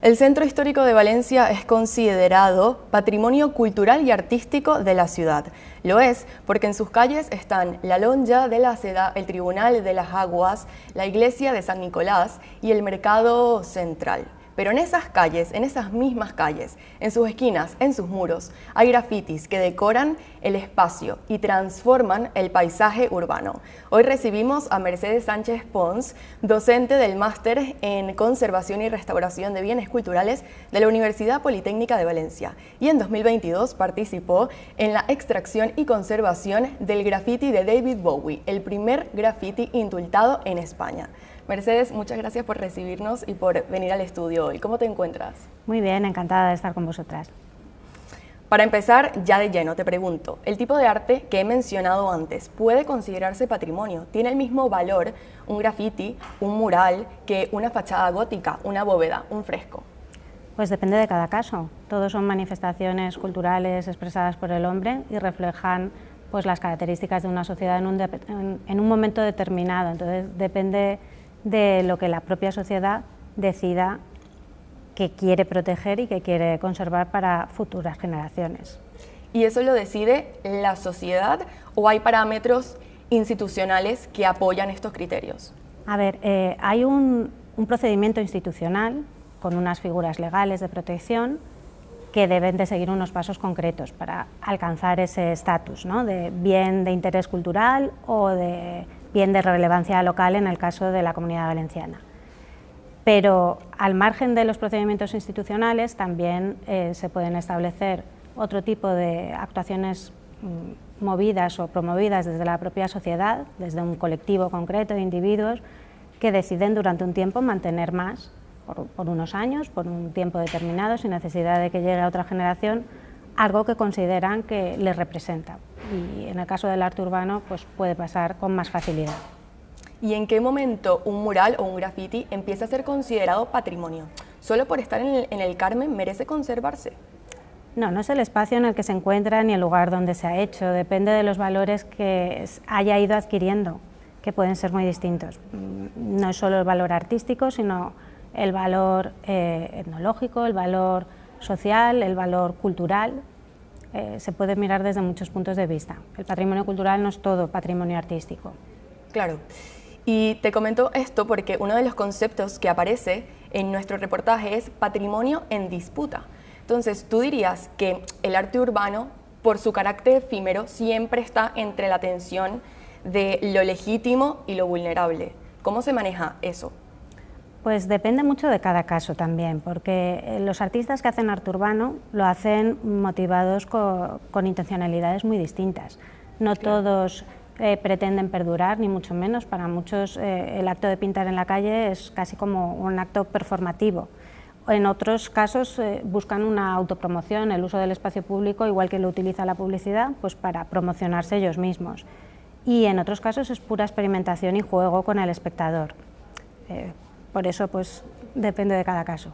El Centro Histórico de Valencia es considerado patrimonio cultural y artístico de la ciudad. Lo es porque en sus calles están la Lonja de la Seda, el Tribunal de las Aguas, la Iglesia de San Nicolás y el Mercado Central. Pero en esas calles, en esas mismas calles, en sus esquinas, en sus muros, hay grafitis que decoran el espacio y transforman el paisaje urbano. Hoy recibimos a Mercedes Sánchez Pons, docente del Máster en Conservación y Restauración de Bienes Culturales de la Universidad Politécnica de Valencia, y en 2022 participó en la extracción y conservación del grafiti de David Bowie, el primer grafiti indultado en España. Mercedes, muchas gracias por recibirnos y por venir al estudio hoy. ¿Cómo te encuentras? Muy bien, encantada de estar con vosotras. Para empezar, ya de lleno, te pregunto, ¿el tipo de arte que he mencionado antes puede considerarse patrimonio? ¿Tiene el mismo valor un grafiti, un mural, que una fachada gótica, una bóveda, un fresco? Pues depende de cada caso. Todos son manifestaciones culturales expresadas por el hombre y reflejan pues, las características de una sociedad en un momento determinado. Entonces depende de lo que la propia sociedad decida que quiere proteger y que quiere conservar para futuras generaciones. ¿Y eso lo decide la sociedad o hay parámetros institucionales que apoyan estos criterios? A ver, hay un procedimiento institucional con unas figuras legales de protección que deben de seguir unos pasos concretos para alcanzar ese estatus, ¿no?, de bien de interés cultural o de bien de relevancia local en el caso de la Comunidad Valenciana. Pero al margen de los procedimientos institucionales también se pueden establecer otro tipo de actuaciones movidas o promovidas desde la propia sociedad, desde un colectivo concreto de individuos que deciden durante un tiempo mantener más, por unos años, por un tiempo determinado, sin necesidad de que llegue a otra generación, algo que consideran que les representa. Y en el caso del arte urbano pues puede pasar con más facilidad. ¿Y en qué momento un mural o un grafiti empieza a ser considerado patrimonio? ¿Solo por estar en el Carmen merece conservarse? No, no es el espacio en el que se encuentra ni el lugar donde se ha hecho, depende de los valores que haya ido adquiriendo, que pueden ser muy distintos. No es solo el valor artístico, sino el valor etnológico, el valor social, el valor cultural. Se puede mirar desde muchos puntos de vista. El patrimonio cultural no es todo patrimonio artístico. Claro. Y te comento esto porque uno de los conceptos que aparece en nuestro reportaje es patrimonio en disputa. Entonces, ¿tú dirías que el arte urbano, por su carácter efímero, siempre está entre la tensión de lo legítimo y lo vulnerable? ¿Cómo se maneja eso? Pues depende mucho de cada caso también, porque los artistas que hacen arte urbano lo hacen motivados con intencionalidades muy distintas. No todos pretenden perdurar, ni mucho menos. Para muchos el acto de pintar en la calle es casi como un acto performativo. En otros casos buscan una autopromoción, el uso del espacio público, igual que lo utiliza la publicidad, pues para promocionarse ellos mismos. Y en otros casos es pura experimentación y juego con el espectador. Por eso, pues, depende de cada caso.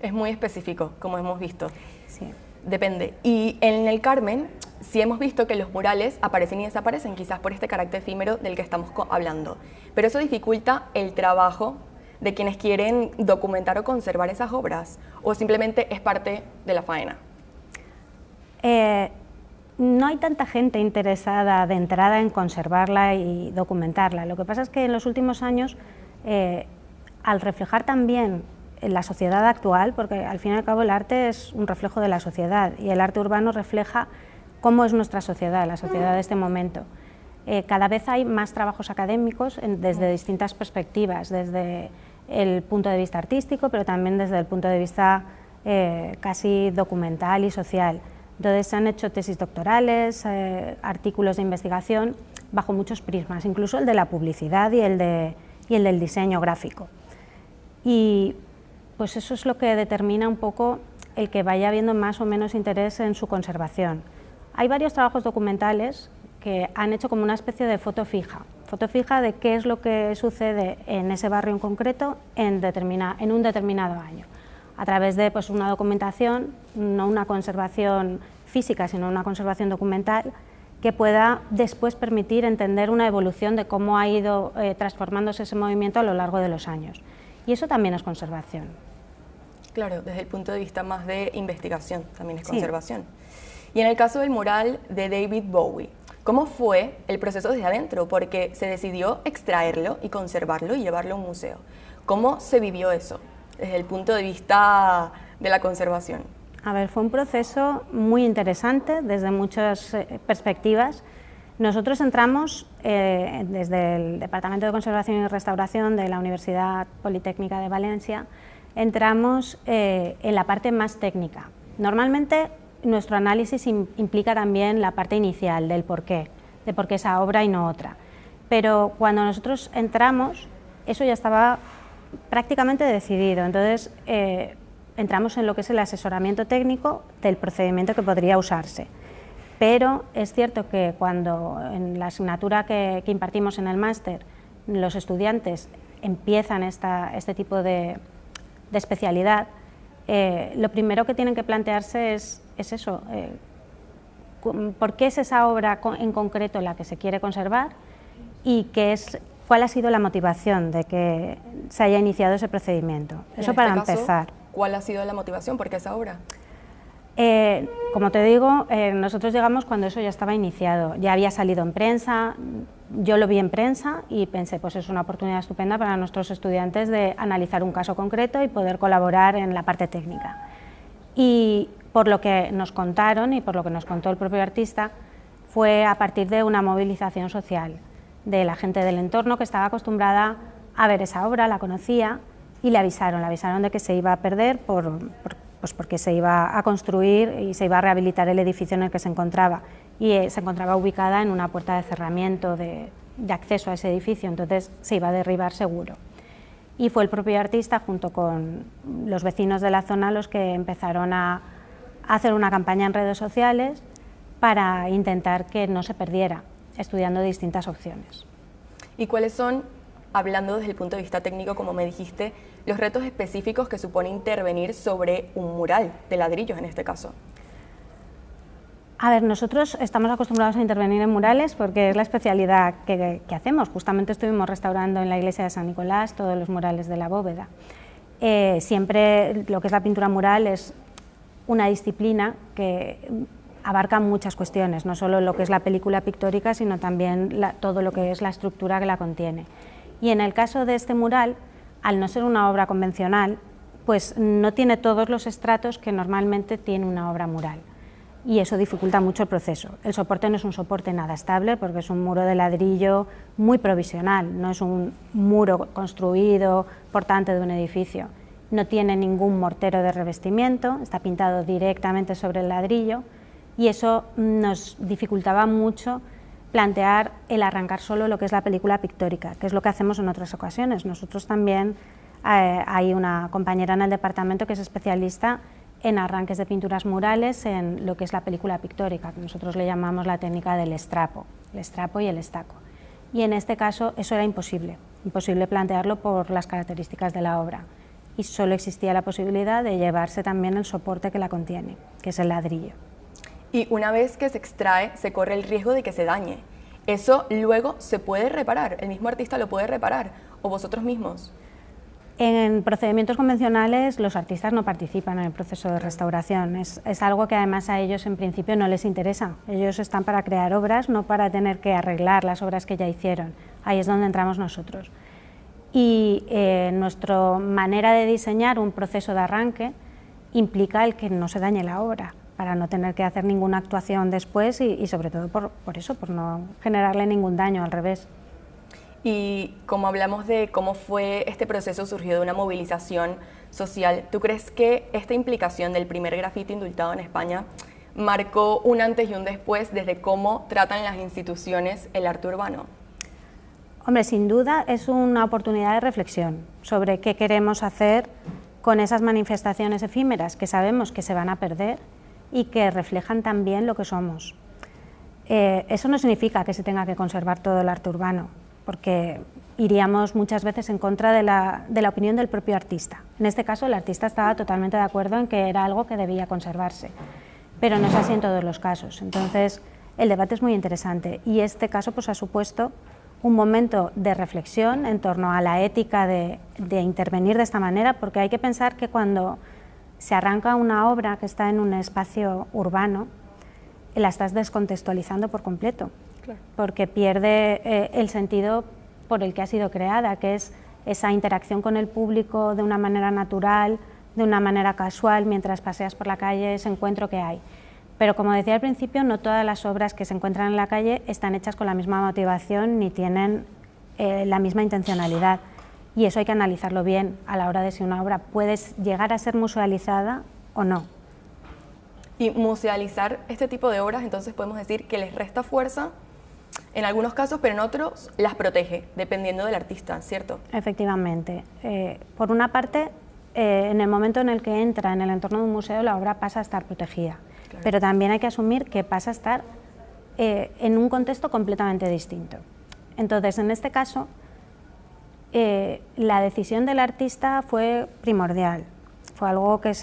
Es muy específico, como hemos visto. Sí. Depende. Y en el Carmen, sí hemos visto que los murales aparecen y desaparecen, quizás por este carácter efímero del que estamos hablando. Pero eso dificulta el trabajo de quienes quieren documentar o conservar esas obras, o simplemente es parte de la faena. No hay tanta gente interesada de entrada en conservarla y documentarla. Lo que pasa es que en los últimos años, al reflejar también la sociedad actual, porque al fin y al cabo el arte es un reflejo de la sociedad y el arte urbano refleja cómo es nuestra sociedad, la sociedad de este momento. Cada vez hay más trabajos académicos desde distintas perspectivas, desde el punto de vista artístico, pero también desde el punto de vista casi documental y social. Entonces se han hecho tesis doctorales, artículos de investigación bajo muchos prismas, incluso el de la publicidad y el del diseño gráfico. Y pues eso es lo que determina un poco el que vaya habiendo más o menos interés en su conservación. Hay varios trabajos documentales que han hecho como una especie de foto fija de qué es lo que sucede en ese barrio en concreto en un determinado año, a través de pues, una documentación, no una conservación física, sino una conservación documental, que pueda después permitir entender una evolución de cómo ha ido transformándose ese movimiento a lo largo de los años. Y eso también es conservación. Claro, desde el punto de vista más de investigación, también es Sí. conservación. Y en el caso del mural de David Bowie, ¿cómo fue el proceso desde adentro? Porque se decidió extraerlo y conservarlo y llevarlo a un museo. ¿Cómo se vivió eso desde el punto de vista de la conservación? A ver, fue un proceso muy interesante desde muchas perspectivas. Nosotros entramos desde el Departamento de Conservación y Restauración de la Universidad Politécnica de Valencia, entramos en la parte más técnica. Normalmente nuestro análisis implica también la parte inicial del porqué, de por qué esa obra y no otra. Pero cuando nosotros entramos, eso ya estaba prácticamente decidido. Entonces, entramos en lo que es el asesoramiento técnico del procedimiento que podría usarse. Pero es cierto que cuando en la asignatura que impartimos en el máster los estudiantes empiezan este tipo de especialidad, lo primero que tienen que plantearse es eso, por qué es esa obra en concreto la que se quiere conservar y cuál ha sido la motivación de que se haya iniciado ese procedimiento. Eso para empezar. ¿Cuál ha sido la motivación? ¿Por qué esa obra? Como te digo, nosotros llegamos cuando eso ya estaba iniciado, ya había salido en prensa, yo lo vi en prensa y pensé, pues es una oportunidad estupenda para nuestros estudiantes de analizar un caso concreto y poder colaborar en la parte técnica. Y por lo que nos contaron y por lo que nos contó el propio artista, fue a partir de una movilización social de la gente del entorno que estaba acostumbrada a ver esa obra, la conocía y le avisaron de que se iba a perder porque se iba a construir y se iba a rehabilitar el edificio en el que se encontraba, y se encontraba ubicada en una puerta de cerramiento de acceso a ese edificio, entonces se iba a derribar seguro. Y fue el propio artista, junto con los vecinos de la zona, los que empezaron a hacer una campaña en redes sociales para intentar que no se perdiera, estudiando distintas opciones. ¿Y cuáles son, hablando desde el punto de vista técnico, como me dijiste, los retos específicos que supone intervenir sobre un mural de ladrillos en este caso? A ver, nosotros estamos acostumbrados a intervenir en murales porque es la especialidad que hacemos. Justamente estuvimos restaurando en la iglesia de San Nicolás todos los murales de la bóveda. Siempre lo que es la pintura mural es una disciplina que abarca muchas cuestiones, no solo lo que es la película pictórica, sino también todo lo que es la estructura que la contiene. Y en el caso de este mural, al no ser una obra convencional, pues no tiene todos los estratos que normalmente tiene una obra mural, y eso dificulta mucho el proceso. El soporte no es un soporte nada estable porque es un muro de ladrillo muy provisional, no es un muro construido portante de un edificio. No tiene ningún mortero de revestimiento, está pintado directamente sobre el ladrillo, y eso nos dificultaba mucho plantear el arrancar solo lo que es la película pictórica, que es lo que hacemos en otras ocasiones. Nosotros también, hay una compañera en el departamento que es especialista en arranques de pinturas murales en lo que es la película pictórica, que nosotros le llamamos la técnica del estrapo y el estaco. Y en este caso eso era imposible plantearlo por las características de la obra, y solo existía la posibilidad de llevarse también el soporte que la contiene, que es el ladrillo. Y una vez que se extrae, se corre el riesgo de que se dañe. ¿Eso luego se puede reparar? ¿El mismo artista lo puede reparar? ¿O vosotros mismos? En procedimientos convencionales los artistas no participan en el proceso de restauración. Es algo que además a ellos en principio no les interesa. Ellos están para crear obras, no para tener que arreglar las obras que ya hicieron. Ahí es donde entramos nosotros. Y nuestra manera de diseñar un proceso de arranque implica el que no se dañe la obra, para no tener que hacer ninguna actuación después y sobre todo por eso, por no generarle ningún daño, al revés. Y como hablamos de cómo fue este proceso, surgió de una movilización social, ¿tú crees que esta implicación del primer grafiti indultado en España marcó un antes y un después desde cómo tratan las instituciones el arte urbano? Hombre, sin duda es una oportunidad de reflexión sobre qué queremos hacer con esas manifestaciones efímeras que sabemos que se van a perder y que reflejan también lo que somos. Eso no significa que se tenga que conservar todo el arte urbano, porque iríamos muchas veces en contra de la opinión del propio artista. En este caso, el artista estaba totalmente de acuerdo en que era algo que debía conservarse, pero no es así en todos los casos. Entonces, el debate es muy interesante, y este caso pues, ha supuesto un momento de reflexión en torno a la ética de intervenir de esta manera, porque hay que pensar que cuando se arranca una obra que está en un espacio urbano, la estás descontextualizando por completo, claro, porque pierde el sentido por el que ha sido creada, que es esa interacción con el público de una manera natural, de una manera casual, mientras paseas por la calle, ese encuentro que hay. Pero como decía al principio, no todas las obras que se encuentran en la calle están hechas con la misma motivación ni tienen la misma intencionalidad. Y eso hay que analizarlo bien a la hora de si una obra puede llegar a ser musealizada o no. Y musealizar este tipo de obras, entonces podemos decir que les resta fuerza en algunos casos, pero en otros las protege, dependiendo del artista, ¿cierto? Efectivamente. Por una parte, en el momento en el que entra en el entorno de un museo, la obra pasa a estar protegida. Claro. Pero también hay que asumir que pasa a estar en un contexto completamente distinto. Entonces, en este caso, la decisión del artista fue primordial, fue algo que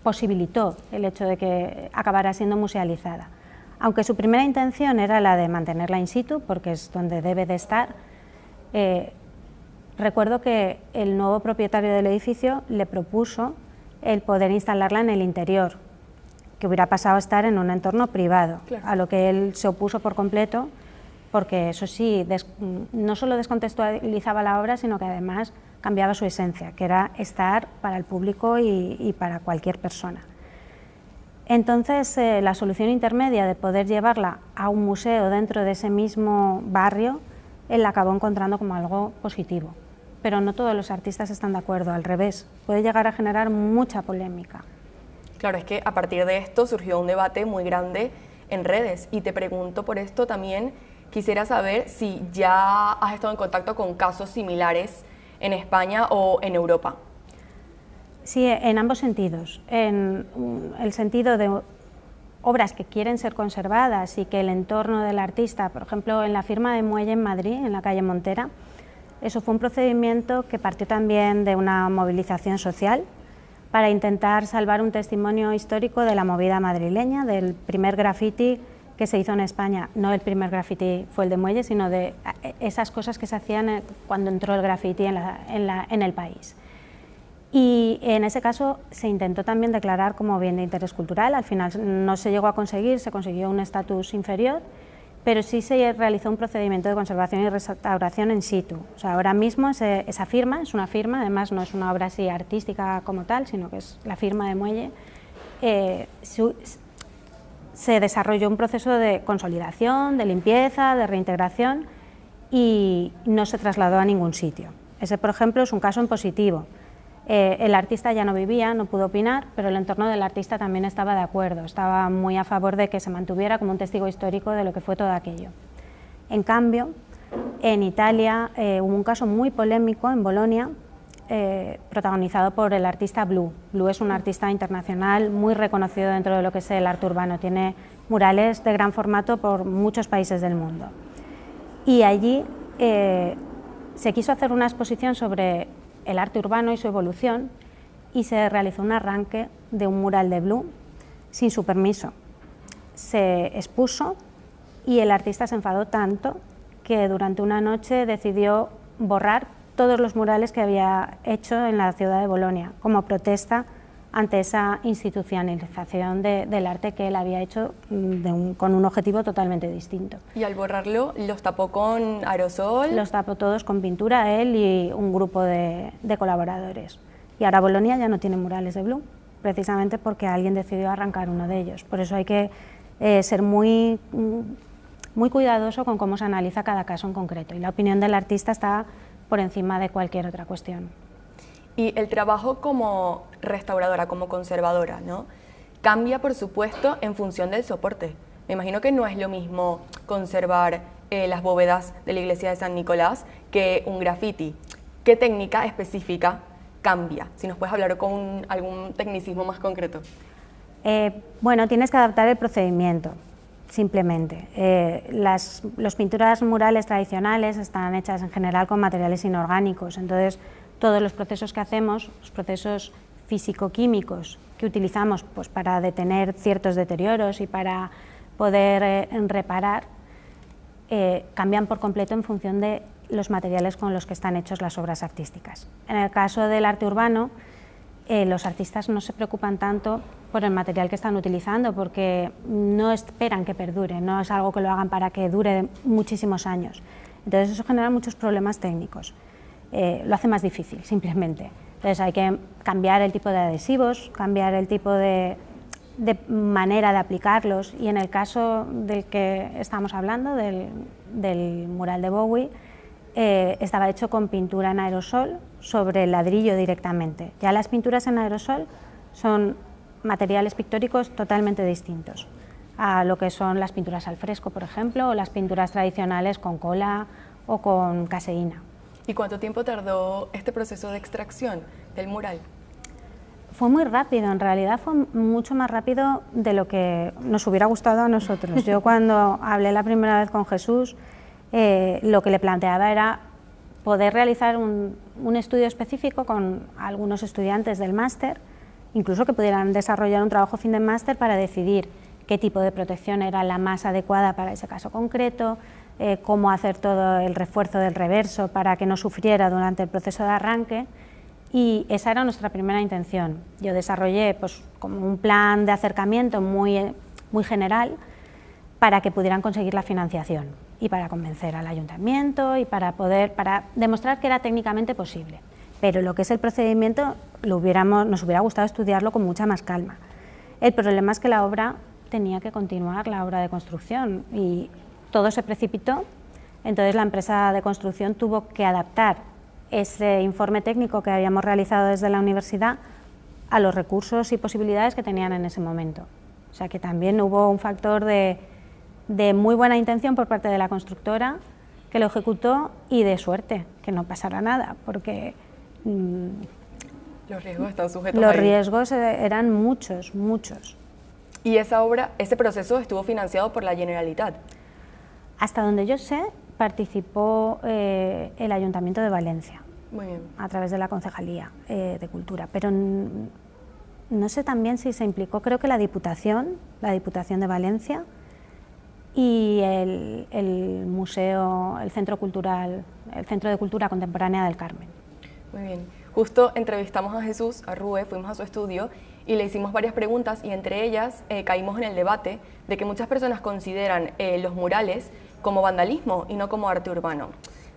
posibilitó el hecho de que acabara siendo musealizada. Aunque su primera intención era la de mantenerla in situ, porque es donde debe de estar, recuerdo que el nuevo propietario del edificio le propuso el poder instalarla en el interior, que hubiera pasado a estar en un entorno privado, claro, a lo que él se opuso por completo, porque eso sí, no solo descontextualizaba la obra, sino que además cambiaba su esencia, que era estar para el público y para cualquier persona. Entonces, la solución intermedia de poder llevarla a un museo dentro de ese mismo barrio, él la acabó encontrando como algo positivo. Pero no todos los artistas están de acuerdo, al revés, puede llegar a generar mucha polémica. Claro, es que a partir de esto surgió un debate muy grande en redes, y te pregunto por esto también, quisiera saber si ya has estado en contacto con casos similares en España o en Europa. Sí, en ambos sentidos. En el sentido de obras que quieren ser conservadas y que el entorno del artista, por ejemplo, en la firma de Muelle en Madrid, en la calle Montera, eso fue un procedimiento que partió también de una movilización social para intentar salvar un testimonio histórico de la movida madrileña, del primer graffiti que se hizo en España. No el primer graffiti fue el de Muelle, sino de esas cosas que se hacían cuando entró el graffiti en el país. Y en ese caso se intentó también declarar como bien de interés cultural, al final no se llegó a conseguir, se consiguió un estatus inferior, pero sí se realizó un procedimiento de conservación y restauración in situ. O sea, ahora mismo esa firma, es una firma, además no es una obra así artística como tal, sino que es la firma de Muelle, se desarrolló un proceso de consolidación, de limpieza, de reintegración y no se trasladó a ningún sitio. Ese, por ejemplo, es un caso en positivo. El artista ya no vivía, no pudo opinar, pero el entorno del artista también estaba de acuerdo, estaba muy a favor de que se mantuviera como un testigo histórico de lo que fue todo aquello. En cambio, en Italia hubo un caso muy polémico en Bolonia, protagonizado por el artista Blue. Blue es un artista internacional muy reconocido dentro de lo que es el arte urbano, tiene murales de gran formato por muchos países del mundo. Y allí se quiso hacer una exposición sobre el arte urbano y su evolución, y se realizó un arranque de un mural de Blue sin su permiso. Se expuso y el artista se enfadó tanto que durante una noche decidió borrar todos los murales que había hecho en la ciudad de Bolonia, como protesta ante esa institucionalización del arte que él había hecho con un objetivo totalmente distinto. Y al borrarlo, ¿los tapó con aerosol? Los tapó todos con pintura, él y un grupo de colaboradores. Y ahora Bolonia ya no tiene murales de Blue, precisamente porque alguien decidió arrancar uno de ellos. Por eso hay que ser muy cuidadoso con cómo se analiza cada caso en concreto. Y la opinión del artista está por encima de cualquier otra cuestión. Y el trabajo como restauradora, como conservadora, ¿no?, cambia, por supuesto, en función del soporte. Me imagino que no es lo mismo conservar las bóvedas de la iglesia de San Nicolás que un graffiti. ¿Qué técnica específica cambia? Si nos puedes hablar con algún tecnicismo más concreto. Bueno, tienes que adaptar el procedimiento, simplemente. Las pinturas murales tradicionales están hechas en general con materiales inorgánicos, entonces todos los procesos que hacemos, los procesos físico-químicos que utilizamos pues, para detener ciertos deterioros y para poder reparar, cambian por completo en función de los materiales con los que están hechos las obras artísticas. En el caso del arte urbano, los artistas no se preocupan tanto por el material que están utilizando, porque no esperan que perdure, no es algo que lo hagan para que dure muchísimos años. Entonces eso genera muchos problemas técnicos, lo hace más difícil simplemente. Entonces hay que cambiar el tipo de adhesivos, cambiar el tipo de manera de aplicarlos, y en el caso del que estamos hablando, del mural de Bowie, estaba hecho con pintura en aerosol sobre el ladrillo directamente. Ya las pinturas en aerosol son materiales pictóricos totalmente distintos a lo que son las pinturas al fresco, por ejemplo, o las pinturas tradicionales con cola o con caseína. ¿Y cuánto tiempo tardó este proceso de extracción del mural? Fue muy rápido, en realidad fue mucho más rápido de lo que nos hubiera gustado a nosotros. Yo cuando hablé la primera vez con Jesús, lo que le planteaba era poder realizar un estudio específico con algunos estudiantes del máster, incluso que pudieran desarrollar un trabajo fin de máster para decidir qué tipo de protección era la más adecuada para ese caso concreto, cómo hacer todo el refuerzo del reverso para que no sufriera durante el proceso de arranque, y esa era nuestra primera intención. Yo desarrollé pues, como un plan de acercamiento muy general para que pudieran conseguir la financiación y para convencer al ayuntamiento y para demostrar que era técnicamente posible. Pero lo que es el procedimiento nos hubiera gustado estudiarlo con mucha más calma. El problema es que la obra tenía que continuar, la obra de construcción, y todo se precipitó. Entonces la empresa de construcción tuvo que adaptar ese informe técnico que habíamos realizado desde la universidad a los recursos y posibilidades que tenían en ese momento. O sea que también hubo un factor de muy buena intención por parte de la constructora que lo ejecutó, y de suerte, que no pasara nada, porque los riesgos están sujetos los ahí. riesgos eran muchos, muchos. ¿Y esa obra, ese proceso estuvo financiado por la Generalitat? Hasta donde yo sé, participó el Ayuntamiento de Valencia. Muy bien. A través de la Concejalía de Cultura, pero no sé también si se implicó, creo que la Diputación de Valencia, y el museo, el Centro de Cultura Contemporánea del Carmen. Muy bien. Justo entrevistamos a Jesús, a Rue, fuimos a su estudio y le hicimos varias preguntas, y entre ellas caímos en el debate de que muchas personas consideran los murales como vandalismo y no como arte urbano.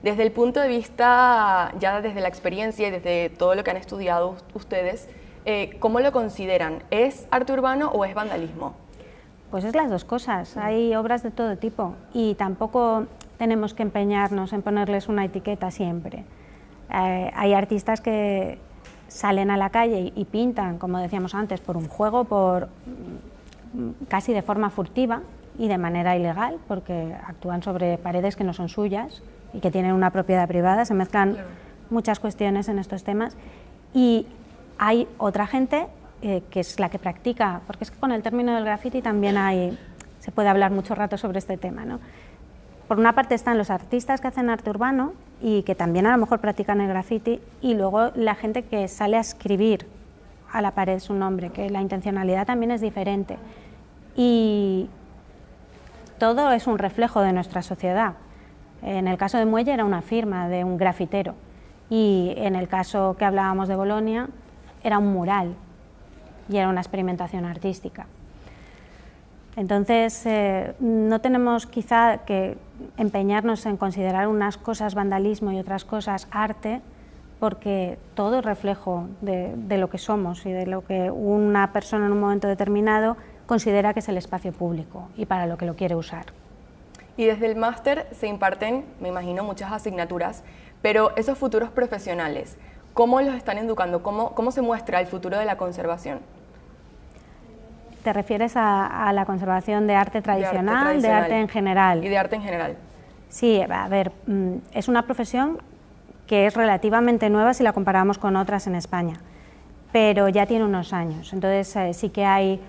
Desde el punto de vista, ya desde la experiencia y desde todo lo que han estudiado ustedes, ¿cómo lo consideran? ¿Es arte urbano o es vandalismo? Pues es las dos cosas, hay obras de todo tipo y tampoco tenemos que empeñarnos en ponerles una etiqueta siempre. Hay artistas que salen a la calle y pintan, como decíamos antes, por un juego, casi de forma furtiva y de manera ilegal, porque actúan sobre paredes que no son suyas y que tienen una propiedad privada, se mezclan muchas cuestiones en estos temas. Y hay otra gente que es la que practica, porque es que con el término del graffiti también se puede hablar mucho rato sobre este tema, ¿no? Por una parte están los artistas que hacen arte urbano y que también a lo mejor practican el graffiti, y luego la gente que sale a escribir a la pared su nombre, que la intencionalidad también es diferente. Y todo es un reflejo de nuestra sociedad. En el caso de Muelle era una firma de un grafitero, y en el caso que hablábamos de Bolonia era un mural y era una experimentación artística. Entonces, no tenemos quizá que empeñarnos en considerar unas cosas vandalismo y otras cosas arte, porque todo es reflejo de lo que somos y de lo que una persona en un momento determinado considera que es el espacio público y para lo que lo quiere usar. Y desde el máster se imparten, me imagino, muchas asignaturas, pero esos futuros profesionales, ¿cómo los están educando? ¿Cómo se muestra el futuro de la conservación? ¿Te refieres a la conservación de arte tradicional, de arte en general? Y de arte en general. Sí, a ver, es una profesión que es relativamente nueva si la comparamos con otras en España, pero ya tiene unos años, entonces sí que hay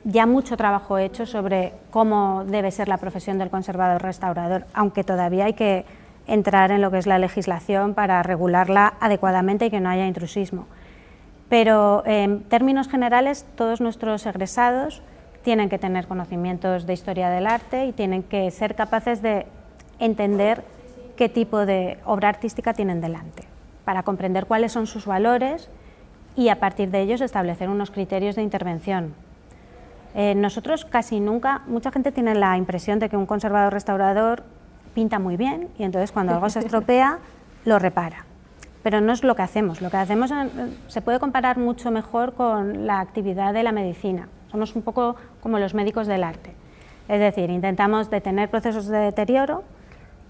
ya mucho trabajo hecho sobre cómo debe ser la profesión del conservador-restaurador, aunque todavía hay que entrar en lo que es la legislación para regularla adecuadamente y que no haya intrusismo. Pero en términos generales, todos nuestros egresados tienen que tener conocimientos de historia del arte y tienen que ser capaces de entender qué tipo de obra artística tienen delante. para comprender cuáles son sus valores y a partir de ellos establecer unos criterios de intervención. Nosotros casi nunca, mucha gente tiene la impresión de que un conservador restaurador pinta muy bien y entonces cuando algo se estropea lo repara. Pero no es lo que hacemos. Lo que hacemos se puede comparar mucho mejor con la actividad de la medicina. Somos un poco como los médicos del arte. Es decir, intentamos detener procesos de deterioro,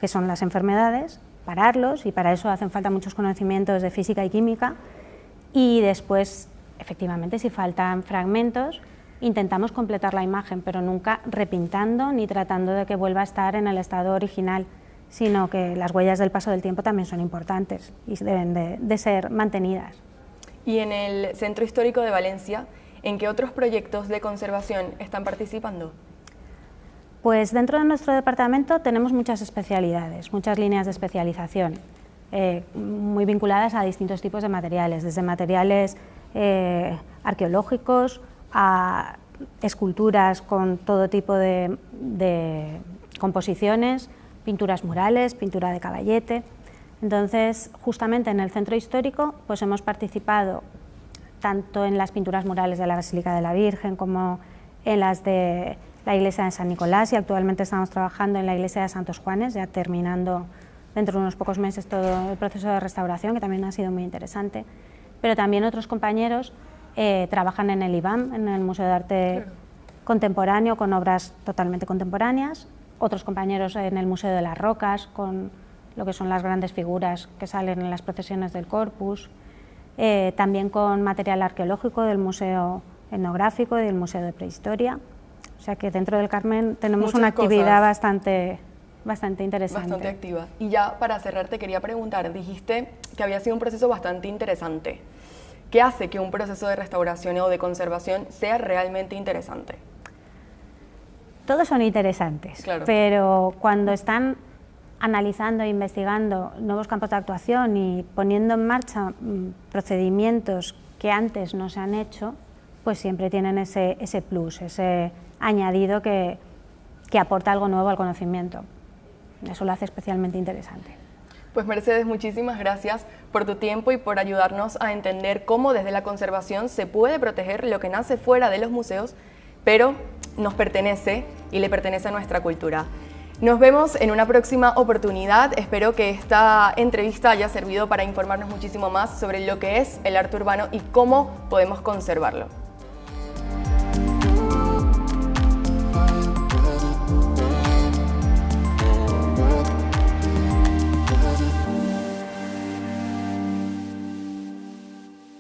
que son las enfermedades, pararlos, y para eso hacen falta muchos conocimientos de física y química, y después, efectivamente, si faltan fragmentos, intentamos completar la imagen, pero nunca repintando ni tratando de que vuelva a estar en el estado original, sino que las huellas del paso del tiempo también son importantes y deben de ser mantenidas. Y en el Centro Histórico de Valencia, ¿en qué otros proyectos de conservación están participando? Pues dentro de nuestro departamento tenemos muchas especialidades, muchas líneas de especialización, muy vinculadas a distintos tipos de materiales, desde materiales arqueológicos a esculturas con todo tipo de composiciones, pinturas murales, pintura de caballete. Entonces, justamente en el centro histórico pues hemos participado tanto en las pinturas murales de la Basílica de la Virgen como en las de la iglesia de San Nicolás, y actualmente estamos trabajando en la iglesia de Santos Juanes, ya terminando dentro de unos pocos meses todo el proceso de restauración, que también ha sido muy interesante. Pero también otros compañeros trabajan en el IBAM, en el Museo de Arte Contemporáneo, con obras totalmente contemporáneas. Otros compañeros en el Museo de las Rocas, con lo que son las grandes figuras que salen en las procesiones del Corpus. También con material arqueológico del Museo Etnográfico y del Museo de Prehistoria. O sea que dentro del Carmen tenemos muchas una actividad cosas. bastante interesante. Bastante activa. Y ya para cerrar te quería preguntar, dijiste que había sido un proceso bastante interesante. ¿Qué hace que un proceso de restauración o de conservación sea realmente interesante? Todos son interesantes, claro, pero cuando están analizando e investigando nuevos campos de actuación y poniendo en marcha procedimientos que antes no se han hecho, pues siempre tienen ese plus, ese añadido que aporta algo nuevo al conocimiento. Eso lo hace especialmente interesante. Pues Mercedes, muchísimas gracias por tu tiempo y por ayudarnos a entender cómo desde la conservación se puede proteger lo que nace fuera de los museos, pero nos pertenece y le pertenece a nuestra cultura. Nos vemos en una próxima oportunidad. Espero que esta entrevista haya servido para informarnos muchísimo más sobre lo que es el arte urbano y cómo podemos conservarlo.